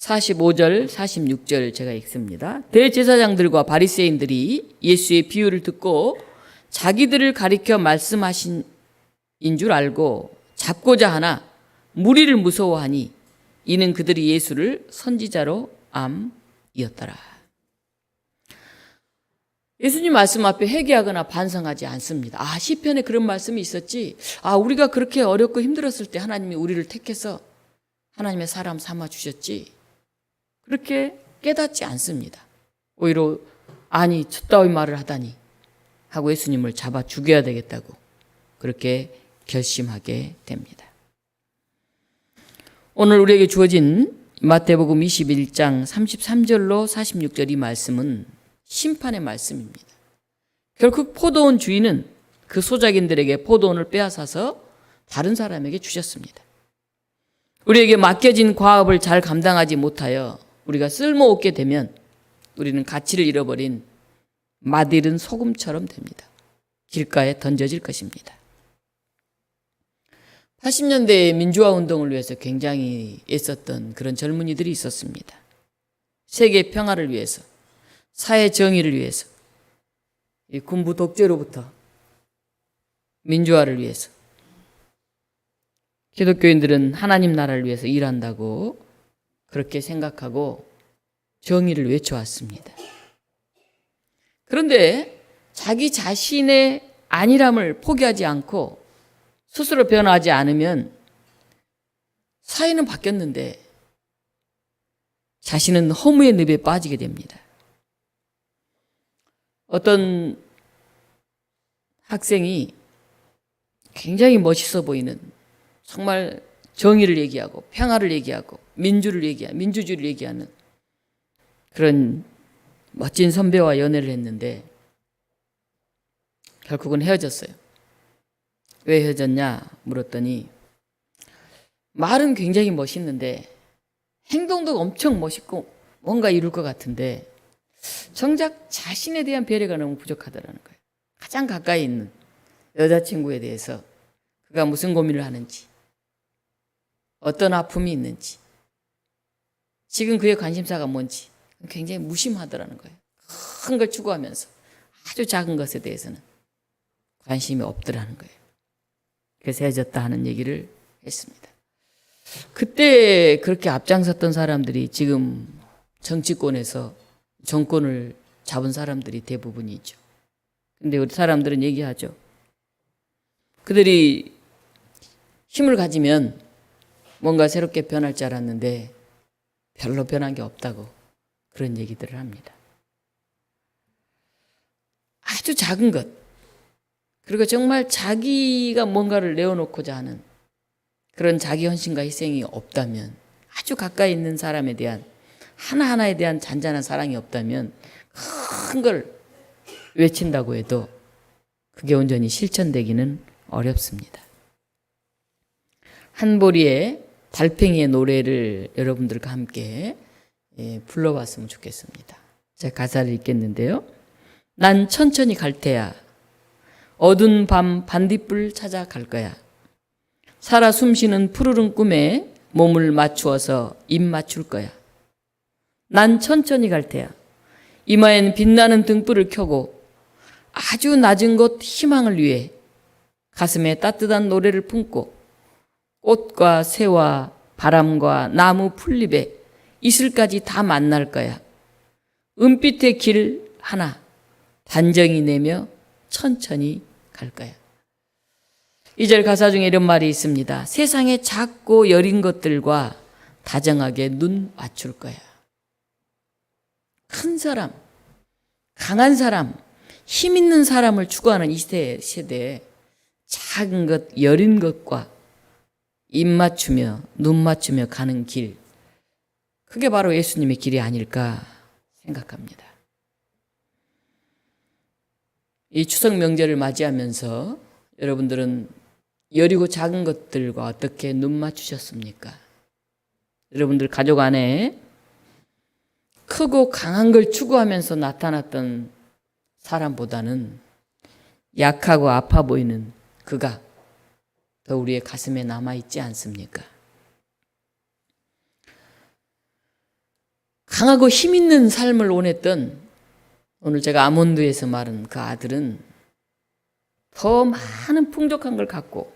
A: 45절, 46절 제가 읽습니다. 대제사장들과 바리새인들이 예수의 비유를 듣고 자기들을 가리켜 말씀하신 인 줄 알고 잡고자 하나 무리를 무서워하니 이는 그들이 예수를 선지자로 암이었더라. 예수님 말씀 앞에 회개하거나 반성하지 않습니다. 아, 시편에 그런 말씀이 있었지. 아, 우리가 그렇게 어렵고 힘들었을 때 하나님이 우리를 택해서 하나님의 사람 삼아 주셨지. 그렇게 깨닫지 않습니다. 오히려 아니 저따위 말을 하다니 하고 예수님을 잡아 죽여야 되겠다고 그렇게 결심하게 됩니다. 오늘 우리에게 주어진 마태복음 21장 33절로 46절 이 말씀은 심판의 말씀입니다. 결국 포도원 주인은 그 소작인들에게 포도원을 빼앗아서 다른 사람에게 주셨습니다. 우리에게 맡겨진 과업을 잘 감당하지 못하여 우리가 쓸모없게 되면 우리는 가치를 잃어버린 맛 잃은 소금처럼 됩니다. 길가에 던져질 것입니다. 80년대에 민주화 운동을 위해서 굉장히 애썼던 그런 젊은이들이 있었습니다. 세계 평화를 위해서, 사회 정의를 위해서, 이 군부 독재로부터 민주화를 위해서. 기독교인들은 하나님 나라를 위해서 일한다고 그렇게 생각하고 정의를 외쳐왔습니다. 그런데 자기 자신의 안일함을 포기하지 않고 스스로 변화하지 않으면 사회는 바뀌었는데 자신은 허무의 늪에 빠지게 됩니다. 어떤 학생이 굉장히 멋있어 보이는, 정말 정의를 얘기하고 평화를 얘기하고 민주주의를 얘기하는 그런 멋진 선배와 연애를 했는데 결국은 헤어졌어요. 왜 헤어졌냐 물었더니 말은 굉장히 멋있는데 행동도 엄청 멋있고 뭔가 이룰 것 같은데 정작 자신에 대한 배려가 너무 부족하다라는 거예요. 가장 가까이 있는 여자친구에 대해서 그가 무슨 고민을 하는지, 어떤 아픔이 있는지, 지금 그의 관심사가 뭔지 굉장히 무심하더라는 거예요. 큰 걸 추구하면서 아주 작은 것에 대해서는 관심이 없더라는 거예요. 그래서 헤어졌다 하는 얘기를 했습니다. 그때 그렇게 앞장섰던 사람들이 지금 정치권에서 정권을 잡은 사람들이 대부분이죠. 근데 우리 사람들은 얘기하죠. 그들이 힘을 가지면 뭔가 새롭게 변할 줄 알았는데 별로 변한 게 없다고 그런 얘기들을 합니다. 아주 작은 것, 그리고 정말 자기가 뭔가를 내어놓고자 하는 그런 자기 헌신과 희생이 없다면, 아주 가까이 있는 사람에 대한 하나하나에 대한 잔잔한 사랑이 없다면 큰 걸 외친다고 해도 그게 온전히 실천되기는 어렵습니다. 한보리의 달팽이의 노래를 여러분들과 함께 불러봤으면 좋겠습니다. 제가 가사를 읽겠는데요. 난 천천히 갈 테야. 어두운 밤 반딧불 찾아갈 거야. 살아 숨쉬는 푸르른 꿈에 몸을 맞추어서 입 맞출 거야. 난 천천히 갈 테야. 이마엔 빛나는 등불을 켜고 아주 낮은 곳 희망을 위해 가슴에 따뜻한 노래를 품고 꽃과 새와 바람과 나무 풀잎에 이슬까지 다 만날 거야. 은빛의 길 하나 단정히 내며 천천히 갈 거야. 2절 가사 중에 이런 말이 있습니다. 세상의 작고 여린 것들과 다정하게 눈 맞출 거야. 큰 사람, 강한 사람, 힘 있는 사람을 추구하는 이 세대에 작은 것, 여린 것과 입 맞추며 눈 맞추며 가는 길, 그게 바로 예수님의 길이 아닐까 생각합니다. 이 추석 명절을 맞이하면서 여러분들은 여리고 작은 것들과 어떻게 눈 맞추셨습니까? 여러분들 가족 안에 크고 강한 걸 추구하면서 나타났던 사람보다는 약하고 아파 보이는 그가 더 우리의 가슴에 남아있지 않습니까? 강하고 힘 있는 삶을 원했던, 오늘 제가 아몬드에서 말한 그 아들은 더 많은 풍족한 걸 갖고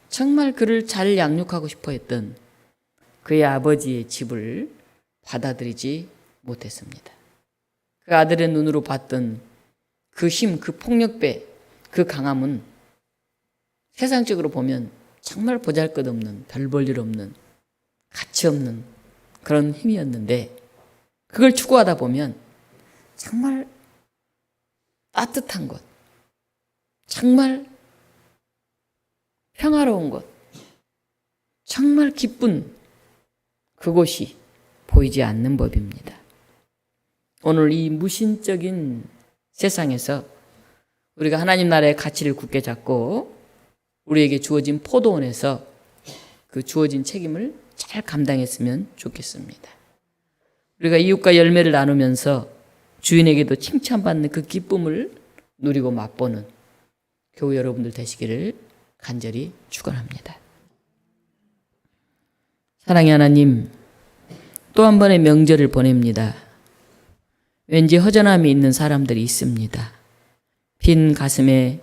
A: 정말 그를 잘 양육하고 싶어 했던 그의 아버지의 집을 받아들이지 못했습니다. 그 아들의 눈으로 봤던 그 힘, 그 폭력배, 그 강함은 세상적으로 보면 정말 보잘것없는, 별 볼 일 없는, 가치 없는 그런 힘이었는데, 그걸 추구하다 보면 정말 따뜻한 것, 정말 평화로운 것, 정말 기쁜 그곳이 보이지 않는 법입니다. 오늘 이 무신적인 세상에서 우리가 하나님 나라의 가치를 굳게 잡고 우리에게 주어진 포도원에서 그 주어진 책임을 잘 감당했으면 좋겠습니다. 우리가 이웃과 열매를 나누면서 주인에게도 칭찬받는 그 기쁨을 누리고 맛보는 교우 여러분들 되시기를 간절히 축원합니다. 사랑의 하나님, 또 한 번의 명절을 보냅니다. 왠지 허전함이 있는 사람들이 있습니다. 빈 가슴에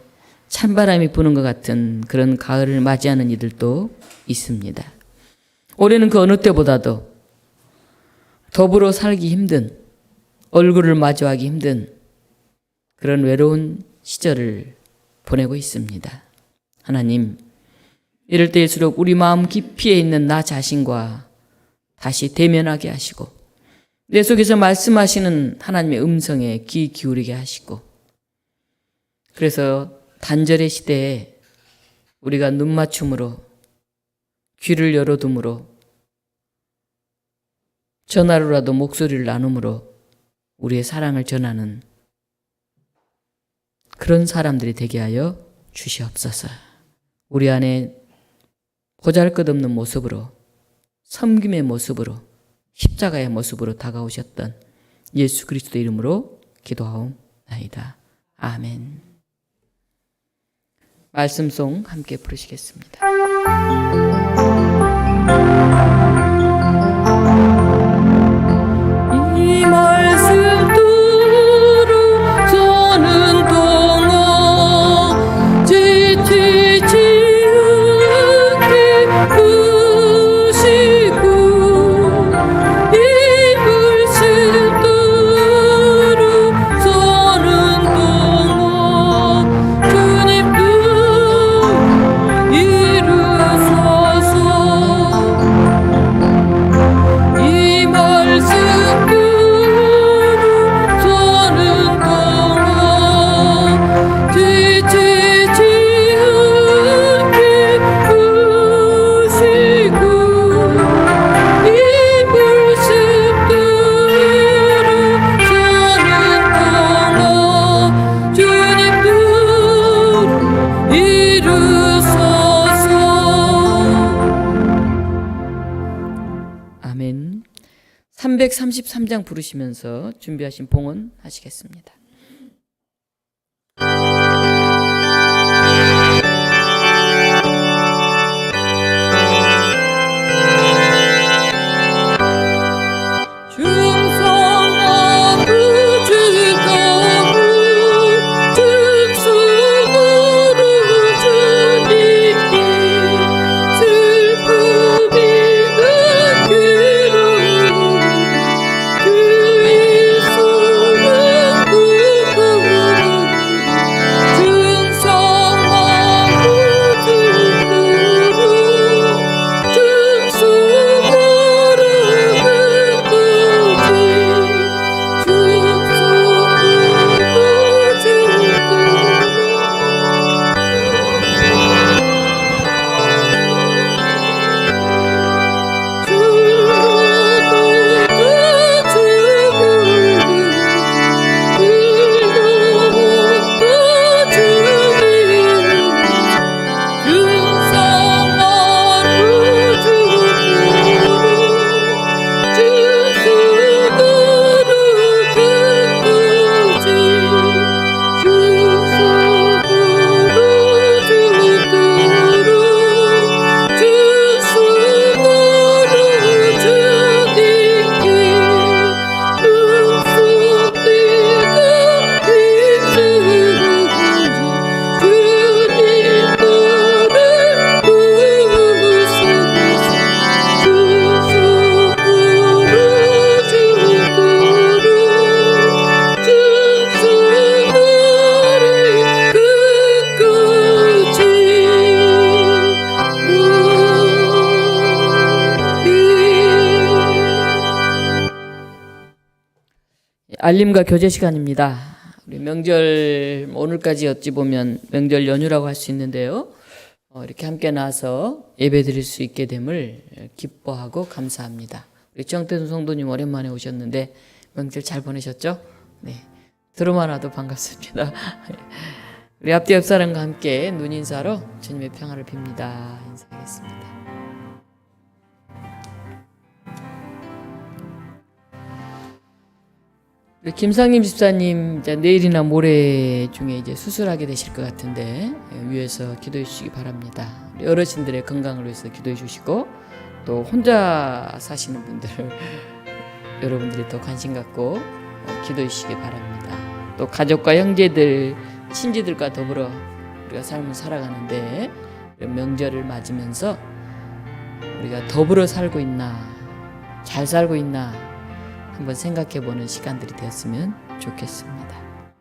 A: 찬바람이 부는 것 같은 그런 가을을 맞이하는 이들도 있습니다. 올해는 그 어느 때보다도 더불어 살기 힘든, 얼굴을 마주하기 힘든 그런 외로운 시절을 보내고 있습니다. 하나님, 이럴 때일수록 우리 마음 깊이에 있는 나 자신과 다시 대면하게 하시고 내 속에서 말씀하시는 하나님의 음성에 귀 기울이게 하시고, 그래서 단절의 시대에 우리가 눈맞춤으로 귀를 열어둠으로 전화로라도 목소리를 나눔으로 우리의 사랑을 전하는 그런 사람들이 되게 하여 주시옵소서. 우리 안에 보잘것없는 모습으로, 섬김의 모습으로, 십자가의 모습으로 다가오셨던 예수 그리스도 이름으로 기도하옵나이다. 아멘. 말씀송 함께 부르시겠습니다. 이 말씀 들어 서는 동안 지치지 않게 부시고, 이 말씀 들어 서는 동안 주님 뜻 이루소서. 이 말씀 들어 서는 동안 지치지 않게 부시고, 이 말씀 들어 서는 동안 주님 뜻 이루소서. 아멘. 333장 부르시면서 준비하신 봉헌 하시겠습니다. 충성하고 주가고 즉수으로 주님께 슬픔이 느끼로 주의 손은 구구로 충성하고 주가고 즉수으로 알림과 교제 시간입니다. 우리 명절 오늘까지 어찌 보면 명절 연휴라고 할 수 있는데요. 이렇게 함께 나와서 예배 드릴 수 있게 됨을 기뻐하고 감사합니다. 우리 정태순 성도님 오랜만에 오셨는데 명절 잘 보내셨죠? 네, 들어만 와도 반갑습니다. 우리 앞뒤 옆 사람과 함께 눈 인사로 주님의 평화를 빕니다. 인사하겠습니다. 김상림 집사님 이제 내일이나 모레 중에 이제 수술하게 되실 것 같은데 위에서 기도해 주시기 바랍니다. 어르신들의 건강을 위해서 기도해 주시고 또 혼자 사시는 분들 여러분들이 더 관심 갖고 기도해 주시기 바랍니다. 또 가족과 형제들, 친지들과 더불어 우리가 삶을 살아가는데 명절을 맞으면서 우리가 더불어 살고 있나, 잘 살고 있나 한번 생각해보는 시간들이 되었으면 좋겠습니다.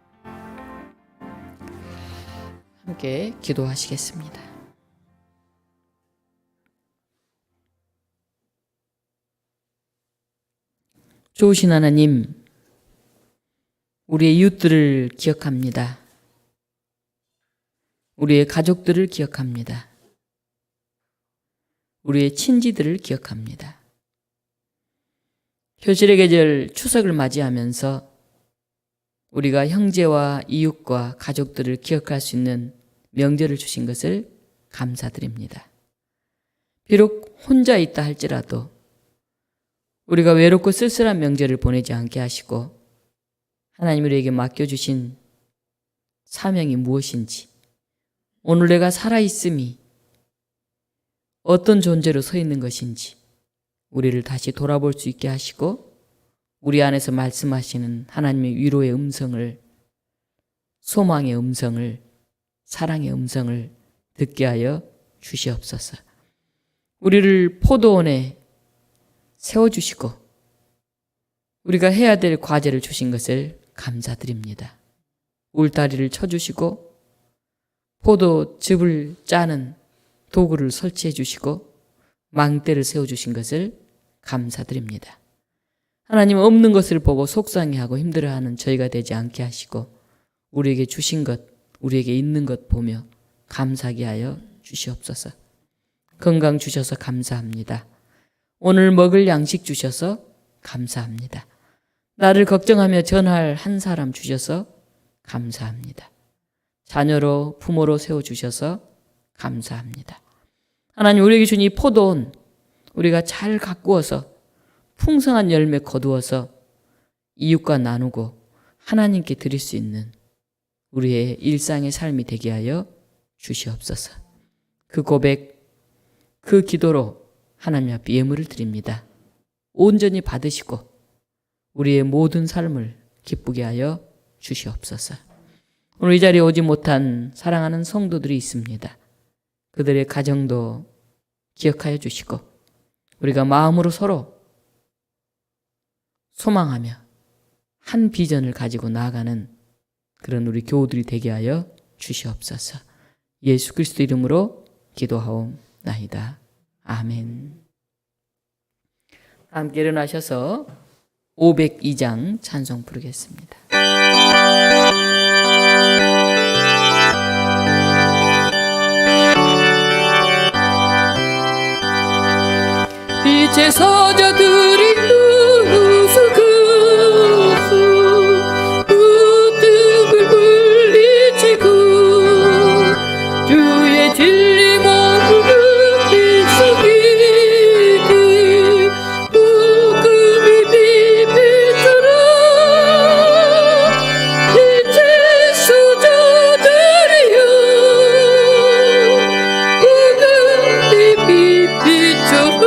A: 함께 기도하시겠습니다. 좋으신 하나님, 우리의 이웃들을 기억합니다. 우리의 가족들을 기억합니다. 우리의 친지들을 기억합니다. 효실의 계절 추석을 맞이하면서 우리가 형제와 이웃과 가족들을 기억할 수 있는 명절을 주신 것을 감사드립니다. 비록 혼자 있다 할지라도 우리가 외롭고 쓸쓸한 명절을 보내지 않게 하시고 하나님 우리에게 맡겨주신 사명이 무엇인지, 오늘 내가 살아있음이 어떤 존재로 서 있는 것인지 우리를 다시 돌아볼 수 있게 하시고 우리 안에서 말씀하시는 하나님의 위로의 음성을, 소망의 음성을, 사랑의 음성을 듣게 하여 주시옵소서. 우리를 포도원에 세워주시고 우리가 해야 될 과제를 주신 것을 감사드립니다. 울타리를 쳐주시고 포도즙을 짜는 도구를 설치해 주시고 망대를 세워주신 것을 감사드립니다. 하나님, 없는 것을 보고 속상해하고 힘들어하는 저희가 되지 않게 하시고 우리에게 주신 것, 우리에게 있는 것 보며 감사하게 하여 주시옵소서. 건강 주셔서 감사합니다. 오늘 먹을 양식 주셔서 감사합니다. 나를 걱정하며 전할 한 사람 주셔서 감사합니다. 자녀로 부모로 세워주셔서 감사합니다. 하나님, 우리에게 준 이 포도원 우리가 잘 가꾸어서 풍성한 열매 거두어서 이웃과 나누고 하나님께 드릴 수 있는 우리의 일상의 삶이 되게 하여 주시옵소서. 그 고백, 그 기도로 하나님 앞에 예물을 드립니다. 온전히 받으시고 우리의 모든 삶을 기쁘게 하여 주시옵소서. 오늘 이 자리에 오지 못한 사랑하는 성도들이 있습니다. 그들의 가정도 기억하여 주시고 우리가 마음으로 서로 소망하며 한 비전을 가지고 나아가는 그런 우리 교우들이 되게 하여 주시옵소서. 예수 그리스도 이름으로 기도하옵나이다. 아멘. 함께 일어나셔서 502장 찬송 부르겠습니다. 빛의 사자들이 으스그스 우뚝을 물리치고 주의 진리 머무는 빛속이니 부금이 비비처럼 빛의 수자들이여 부금이 비비처럼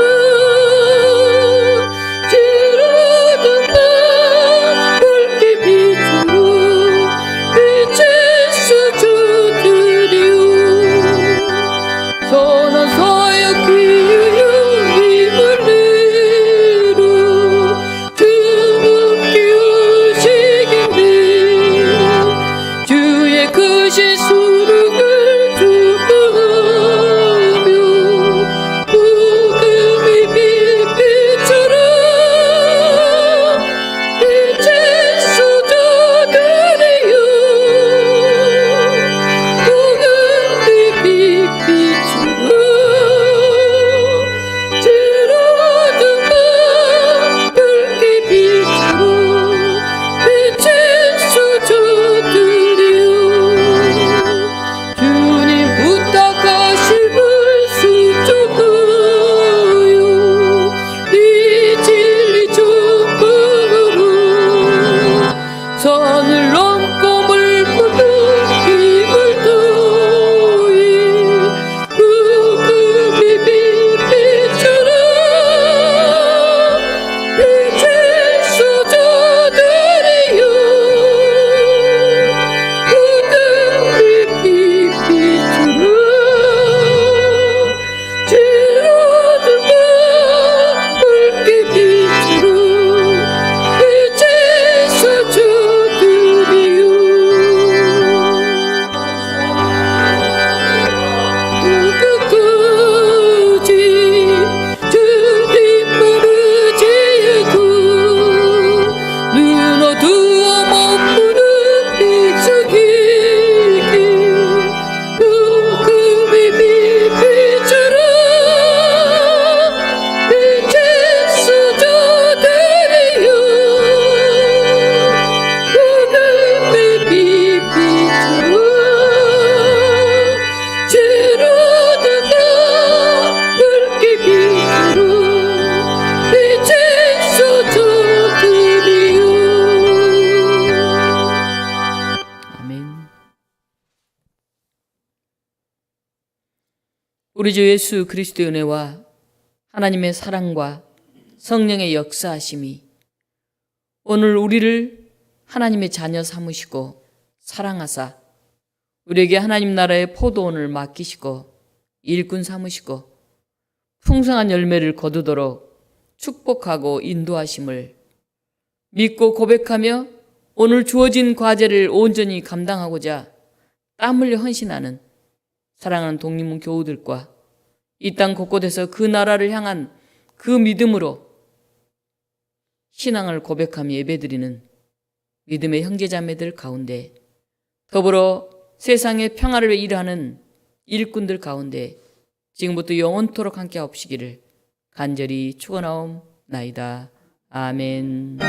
A: 우리 주 예수 그리스도의 은혜와 하나님의 사랑과 성령의 역사하심이 오늘 우리를 하나님의 자녀 삼으시고 사랑하사 우리에게 하나님 나라의 포도원을 맡기시고 일꾼 삼으시고 풍성한 열매를 거두도록 축복하고 인도하심을 믿고 고백하며 오늘 주어진 과제를 온전히 감당하고자 땀 흘려 헌신하는 사랑하는 독립문 교우들과 이 땅 곳곳에서 그 나라를 향한 그 믿음으로 신앙을 고백하며 예배드리는 믿음의 형제자매들 가운데 더불어 세상의 평화를 위해 일하는 일꾼들 가운데 지금부터 영원토록 함께 하옵시기를 간절히 축원하옵나이다. 아멘.